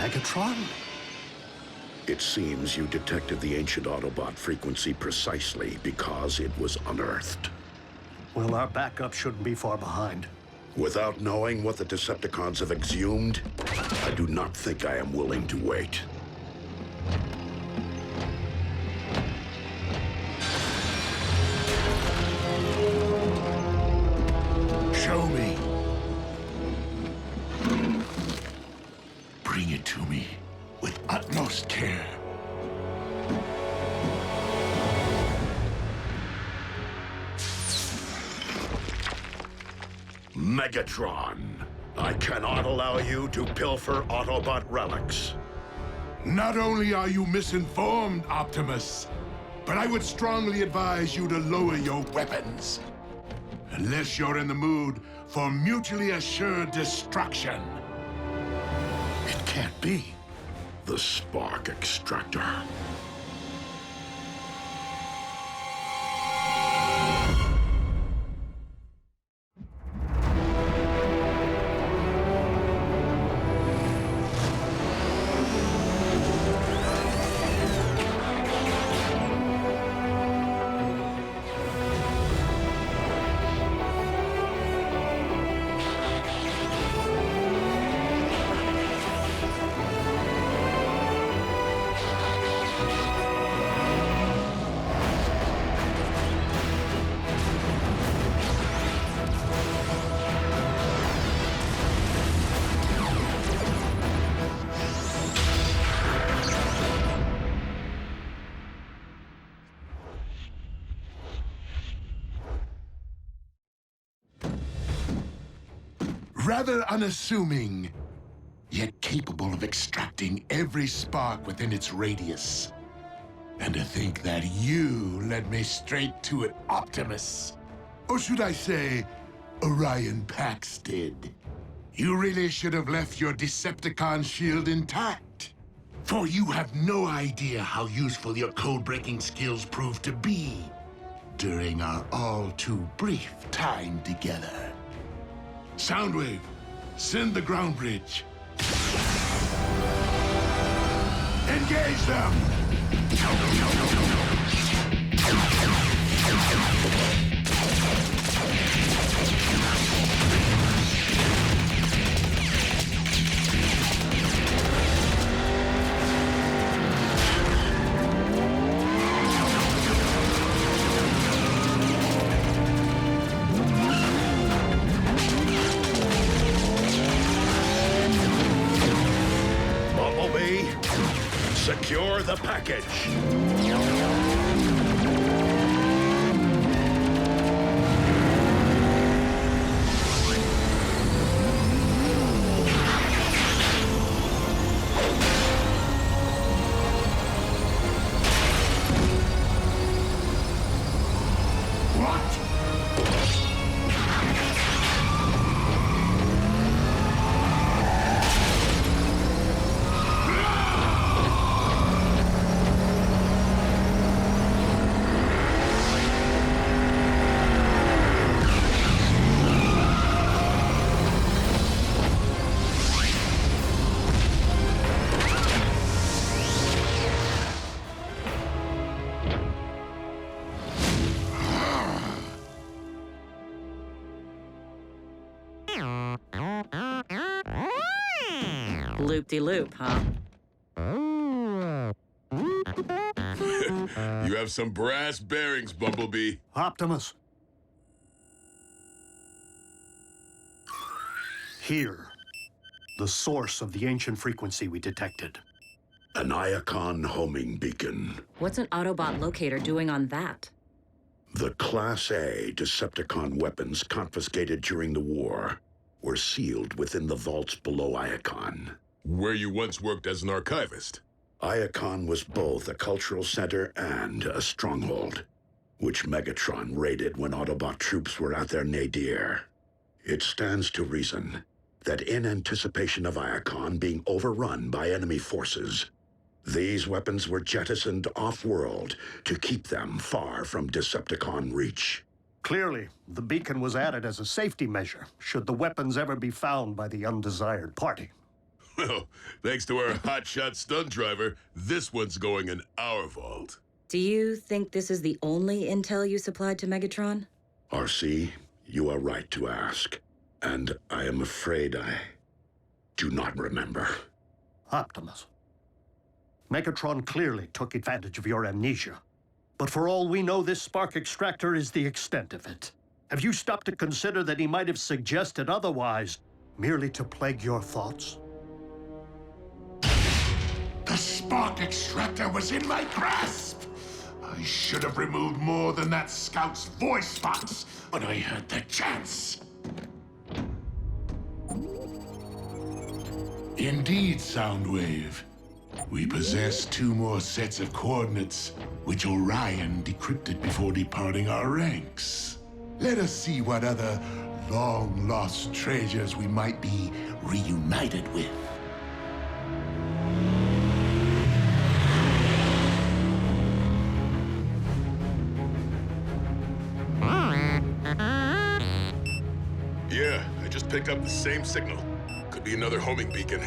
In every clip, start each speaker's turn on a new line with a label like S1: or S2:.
S1: Megatron?
S2: It seems you detected the ancient Autobot frequency precisely because it was unearthed.
S1: Well, our backup shouldn't be far behind.
S2: Without knowing what the Decepticons have exhumed, I do not think I am willing to wait.
S3: Show me. Bring it to me with utmost care.
S2: Megatron, I cannot allow you to pilfer Autobot relics.
S3: Not only are you misinformed, Optimus, but I would strongly advise you to lower your weapons. Unless you're in the mood for mutually assured destruction.
S1: It can't be.
S2: The spark extractor.
S3: Rather unassuming, yet capable of extracting every spark within its radius. And to think that you led me straight to it, Optimus. Or should I say, Orion Pax did. You really should have left your Decepticon shield intact. For you have no idea how useful your code-breaking skills proved to be during our all-too-brief time together. Soundwave, send the ground bridge. Engage them!
S2: Bumblebee, secure the package.
S4: Loop-de-loop, huh?
S5: You have some brass bearings, Bumblebee.
S1: Optimus. Here, the source of the ancient frequency we detected.
S2: An Iacon homing beacon.
S4: What's an Autobot locator doing on that?
S2: The Class A Decepticon weapons confiscated during the war were sealed within the vaults below Iacon.
S5: Where you once worked as an archivist.
S2: Iacon was both a cultural center and a stronghold, which Megatron raided when Autobot troops were at their nadir. It stands to reason that in anticipation of Iacon being overrun by enemy forces, these weapons were jettisoned off-world to keep them far from Decepticon reach.
S1: Clearly, the beacon was added as a safety measure, should the weapons ever be found by the undesired party.
S5: Well, thanks to our hotshot stunt driver, this one's going in our vault.
S4: Do you think this is the only intel you supplied to Megatron?
S2: RC, you are right to ask. And I am afraid I do not remember.
S1: Optimus. Megatron clearly took advantage of your amnesia. But for all we know, this spark extractor is the extent of it. Have you stopped to consider that he might have suggested otherwise, merely to plague your thoughts?
S3: The spark extractor was in my grasp! I should have removed more than that scout's voice box when I had the chance. Indeed, Soundwave. We possess 2 more sets of coordinates, which Orion decrypted before departing our ranks. Let us see what other long-lost treasures we might be reunited with.
S5: Yeah, I just picked up the same signal. Could be another homing beacon.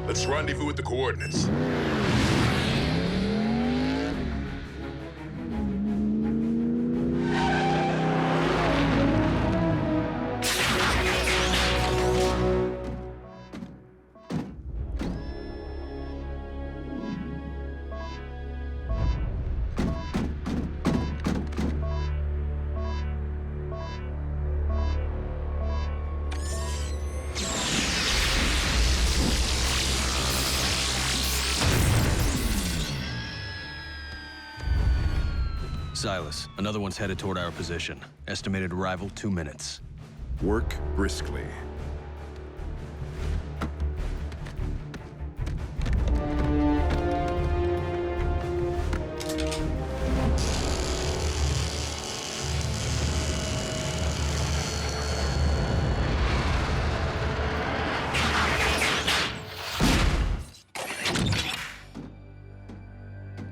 S5: Let's rendezvous with the coordinates.
S6: Silas, another one's headed toward our position. Estimated arrival 2 minutes.
S7: Work briskly.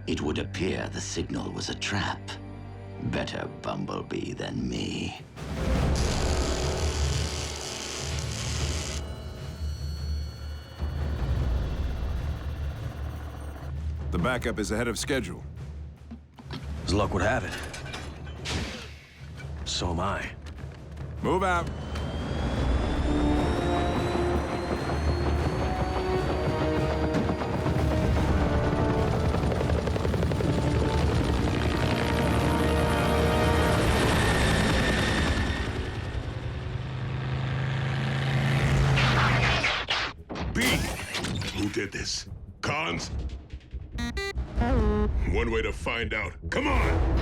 S8: It would appear the signal was a trap. Better Bumblebee than me.
S7: The backup is ahead of schedule.
S6: As luck would have it. So am I.
S7: Move out.
S5: Who did this? Cons? One way to find out. Come on!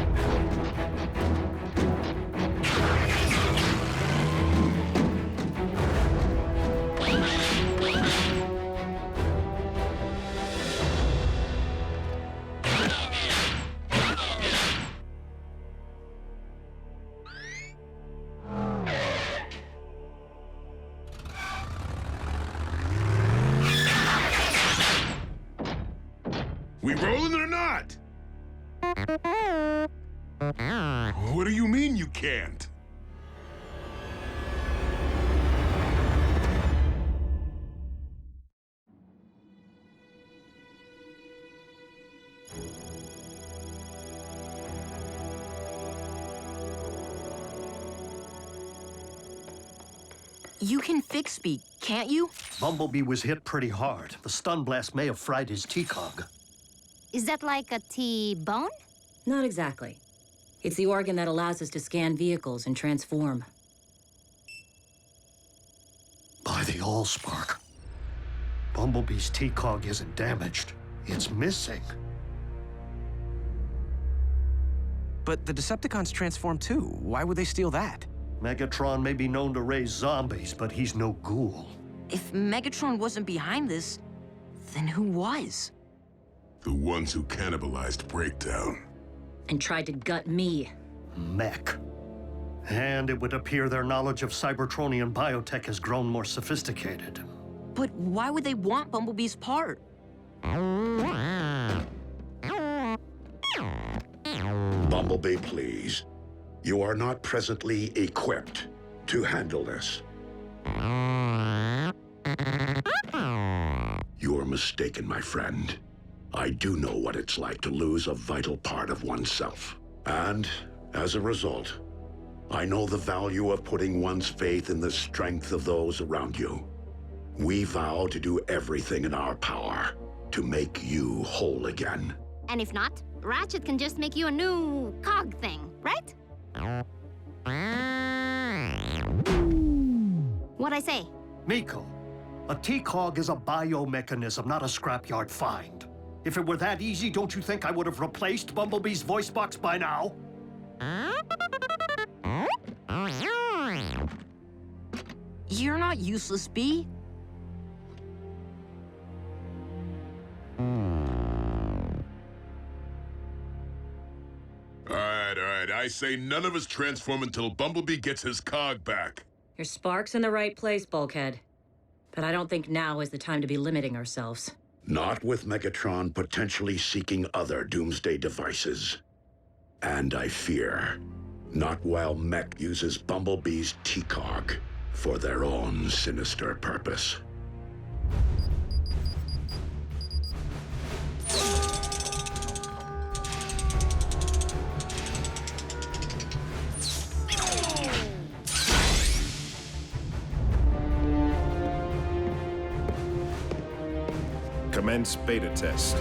S5: We rolling or not? What do you mean you can't?
S9: You can fix me, can't you?
S1: Bumblebee was hit pretty hard. The stun blast may have fried his T-cog.
S10: Is that like a T-bone?
S4: Not exactly. It's the organ that allows us to scan vehicles and transform.
S1: By the Allspark. Bumblebee's T-cog isn't damaged. It's missing.
S6: But the Decepticons transform too. Why would they steal that?
S1: Megatron may be known to raise zombies, but he's no ghoul.
S9: If Megatron wasn't behind this, then who was?
S5: The ones who cannibalized Breakdown.
S4: And tried to gut me.
S1: Mech. And it would appear their knowledge of Cybertronian biotech has grown more sophisticated.
S9: But why would they want Bumblebee's part?
S2: Bumblebee, please. You are not presently equipped to handle this. mistaken, my friend. I do know what it's like to lose a vital part of oneself. And, as a result, I know the value of putting one's faith in the strength of those around you. We vow to do everything in our power to make you whole again.
S10: And if not, Ratchet can just make you a new cog thing, right? What'd I say?
S1: Miko, a T-Cog is a biomechanism, not a scrapyard find. If it were that easy, don't you think I would have replaced Bumblebee's voice box by now?
S9: You're not useless, Bee.
S5: All right. I say none of us transform until Bumblebee gets his cog back.
S4: Your spark's in the right place, Bulkhead. But I don't think now is the time to be limiting ourselves.
S2: Not with Megatron potentially seeking other doomsday devices. And I fear, not while Mech uses Bumblebee's T-Cog for their own sinister purpose.
S7: Commence beta test.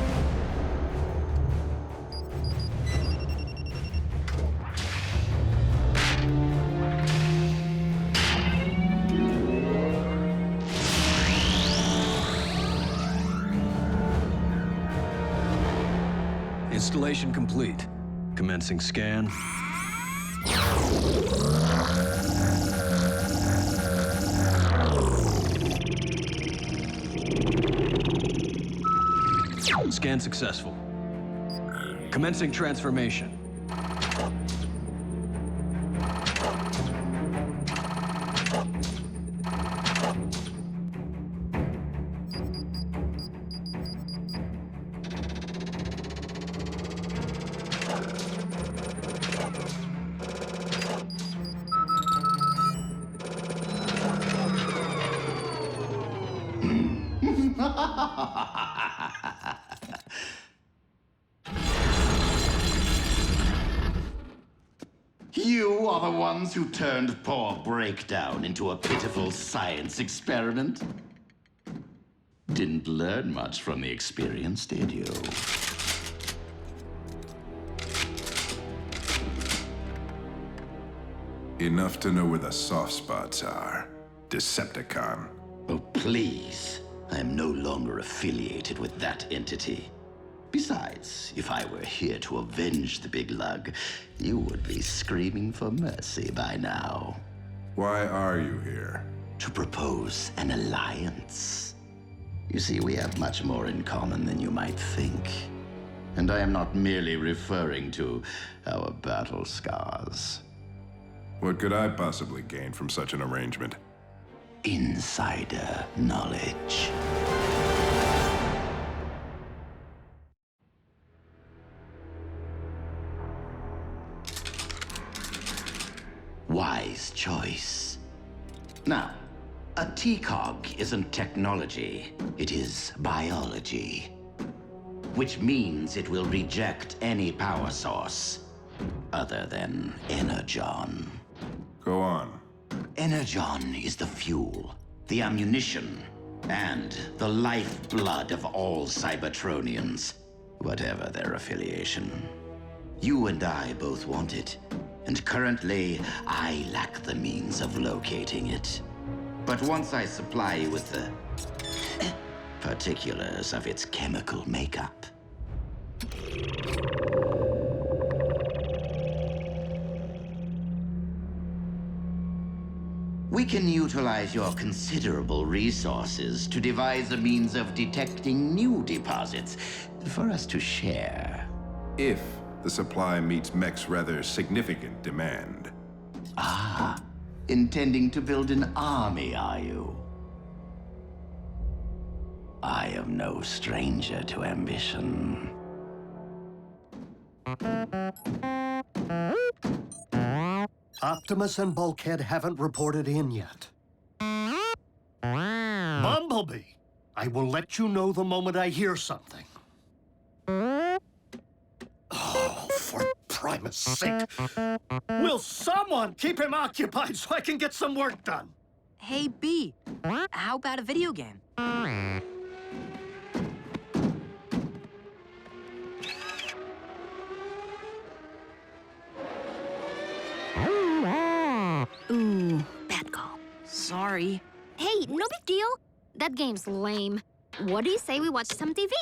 S6: Installation complete. Commencing scan. Scan successful. Commencing transformation.
S8: You are the ones who turned poor Breakdown into a pitiful science experiment? Didn't learn much from the experience, did you?
S7: Enough to know where the soft spots are. Decepticon.
S8: Oh, please. I am no longer affiliated with that entity. Besides, if I were here to avenge the big lug, you would be screaming for mercy by now.
S7: Why are you here?
S8: To propose an alliance. You see, we have much more in common than you might think. And I am not merely referring to our battle scars.
S7: What could I possibly gain from such an arrangement?
S8: Insider knowledge. Wise choice. Now, a T-Cog isn't technology, it is biology. Which means it will reject any power source other than Energon.
S7: Go on.
S8: Energon is the fuel, the ammunition, and the lifeblood of all Cybertronians, whatever their affiliation. You and I both want it, and currently, I lack the means of locating it. But once I supply you with the particulars of its chemical makeup, we can utilize your considerable resources to devise a means of detecting new deposits for us to share.
S7: If the supply meets Mech's rather significant demand.
S8: Ah, intending to build an army, are you? I am no stranger to ambition.
S1: Optimus and Bulkhead haven't reported in yet. Bumblebee! I will let you know the moment I hear something. Oh, for Primus' sake. Will someone keep him occupied so I can get some work done?
S9: Hey, B, how about a video game?
S10: Ooh, bad call.
S9: Sorry.
S10: Hey, no big deal. That game's lame. What do you say we watch some TV?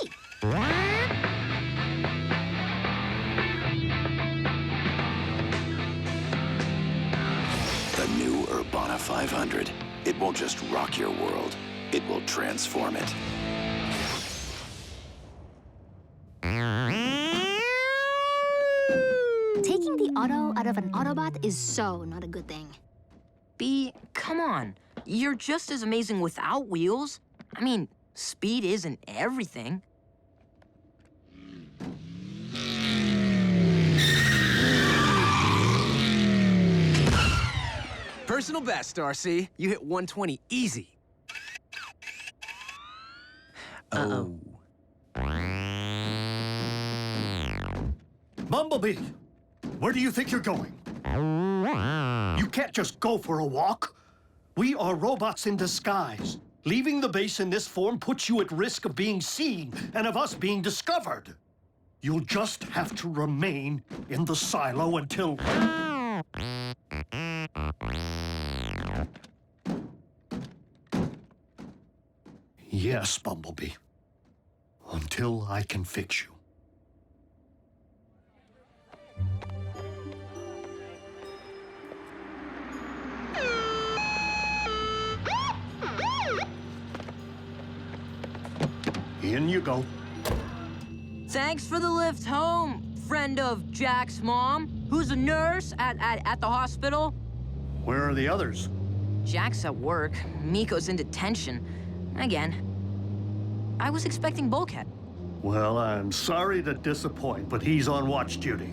S11: The new Urbana 500. It won't just rock your world, it will transform it.
S10: Taking the auto out of an Autobot is so not a good thing.
S9: B, come on. You're just as amazing without wheels. I mean, speed isn't everything.
S12: Personal best, Darcy. You hit 120 easy.
S9: Uh-oh.
S1: Bumblebee, where do you think you're going? You can't just go for a walk. We are robots in disguise. Leaving the base in this form puts you at risk of being seen and of us being discovered. You'll just have to remain in the silo until... Yes, Bumblebee. Until I can fix you. In you go.
S9: Thanks for the lift home, friend of Jack's mom, who's a nurse at the hospital.
S1: Where are the others?
S9: Jack's at work. Miko's in detention. Again. I was expecting Bulkhead.
S1: Well, I'm sorry to disappoint, but he's on watch duty.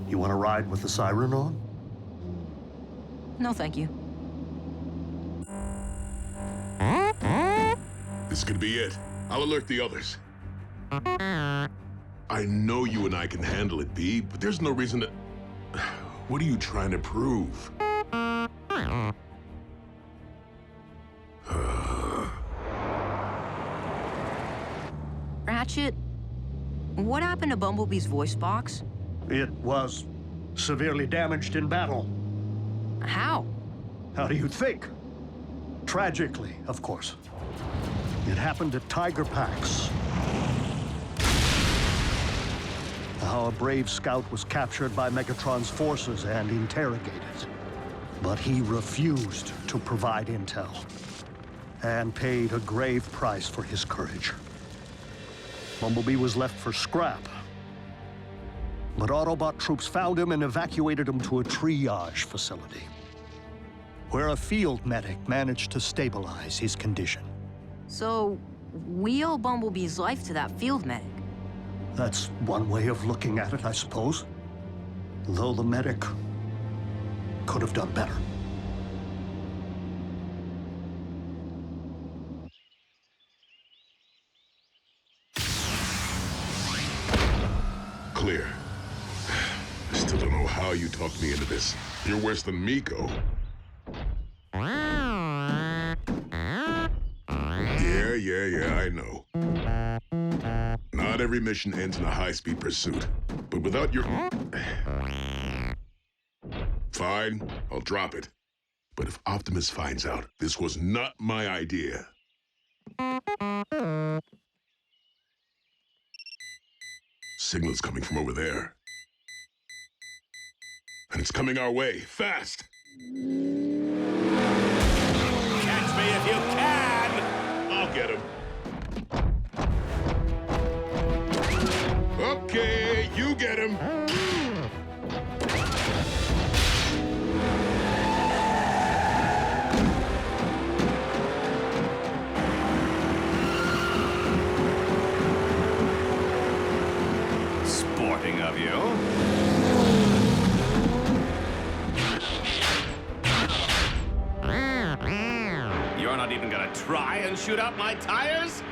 S1: You want to ride with the siren on?
S9: No, thank you.
S5: This could be it. I'll alert the others. I know you and I can handle it, B, but there's no reason to... What are you trying to prove?
S9: Ratchet, what happened to Bumblebee's voice box?
S1: It was severely damaged in battle.
S9: How?
S1: How do you think? Tragically, of course. It happened at Tiger Pax. Our brave scout was captured by Megatron's forces and interrogated. But he refused to provide intel and paid a grave price for his courage. Bumblebee was left for scrap. But Autobot troops found him and evacuated him to a triage facility, where a field medic managed to stabilize his condition.
S9: So, we owe Bumblebee's life to that field medic.
S1: That's one way of looking at it, I suppose. Though the medic could have done better.
S5: Clear. I still don't know how you talked me into this. You're worse than Miko. Yeah, I know. Not every mission ends in a high-speed pursuit. But without your... Fine, I'll drop it. But if Optimus finds out this was not my idea... Signal's coming from over there. And it's coming our way, fast!
S13: Catch me if you can!
S5: I'll get him. Okay, you get him.
S13: Sporting of you. You're not even gonna try and shoot out my tires?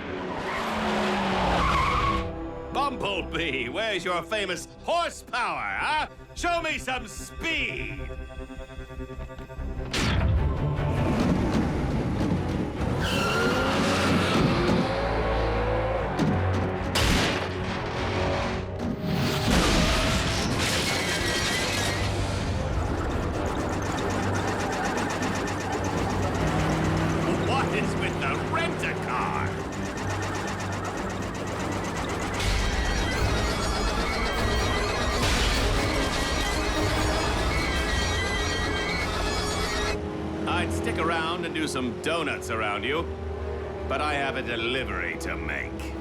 S13: Bumblebee, where's your famous horsepower, huh? Show me some speed! What is with the rent-a-car? I'd stick around and do some donuts around you, but I have a delivery to make.